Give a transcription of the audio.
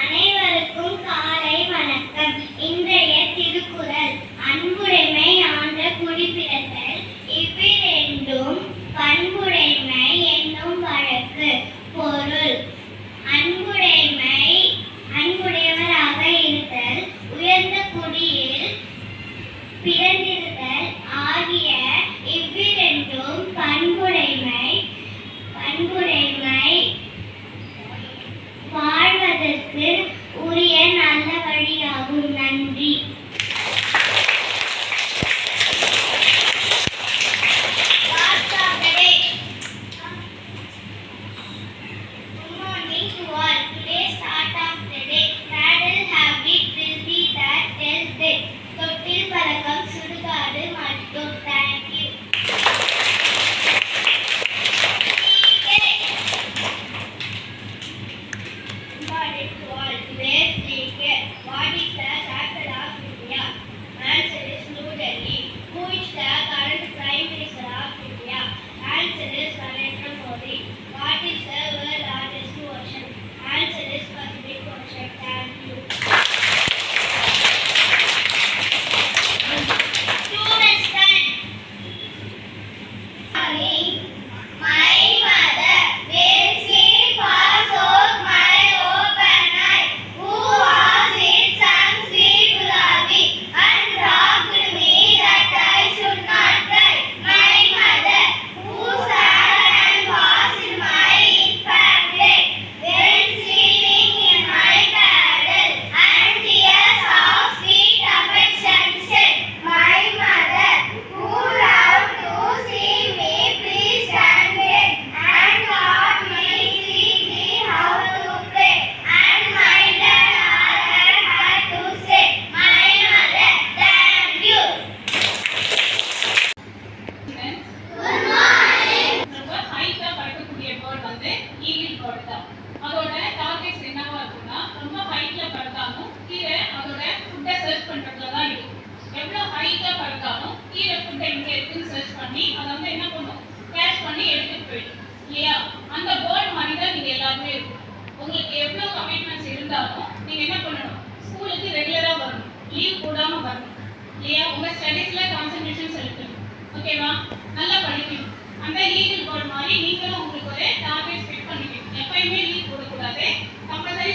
அனைவருக்கும் காலை வணக்கம். இன்றைய திருக்குறள் அன்புடைமை ஆன்ற குடிப்பிறத்தல் இவ்விரண்டும் பண்புடைமை என்னும் வழக்கு. பொருள்: அன்புடையவராக இருத்தல், உயர்ந்த குடியில் பிறந்திருத்தல் ஆகிய இவ்விரண்டும் பண்புடைமை வாழ்வதற்கு உரிய நல்ல வழியாகும். நன்றி. தொட்டில் பழக்கம் சுடுகாடு மட்டும். Thank you. What is the capital of India? Answer is New Delhi. Who is the current Prime Minister of India? Answer is Narendra Modi. What is the world's largest ocean? Answer is Pacific Ocean. Thank you. Students, my mother will sleep for soak my open eye. Who was it sang sweet gulabi and rocked me that I should not cry? My mother, who sat and watched my infant day when sleeping in my cradle, and tears of sweet affection shed. My mother, who loved to see me pleased and gay, and taught me sweetly how to pray, and minded all I had to say. My mother, thank you. Good morning. ரொம்ப ஹைட்டா பறக்கக்கூடிய bird வந்து eagle bird தான். அதோட targets என்னவா இருக்குன்னா, ரொம்ப ஹைட்ல பறந்தாலும் கீழே அதோட ஃபுட்டை சர்ச் பண்றதுல தான் இருக்கும். எவ்வளவு ஹைட்டா பறந்தாலும் கீழே ஃபுட் எங்க இருக்குன்னு சர்ச் பண்ணி அதை வந்து என்ன பண்ணும், கேட்ச் பண்ணி எடுத்துட்டு போயிடும் இல்லையா? அந்த பேர்ட் மாதிரி தான் நீங்க எல்லாருமே இருக்கும். உங்களுக்கு எவ்வளவு கமிட்மெண்ட்ஸ் இருந்தாலும் நீங்க என்ன பண்ணணும், ஸ்கூலுக்கு ரெகுலரா வரணும், லீவ் போடாம வரணும் இல்லையா? உங்க ஸ்டடீஸ்ல கான்சென்ட்ரேஷன் செலுத்தணும். ஓகேவா? நல்லா படிக்கணும். அந்த ஈகிள் பேர்ட் மாதிரி நீங்களும் உங்களுக்கு ஒரு டார்கெட் செட் பண்ணிக்கணும். எப்பயுமே லீவ் போடக்கூடாது. கம்பல்சரி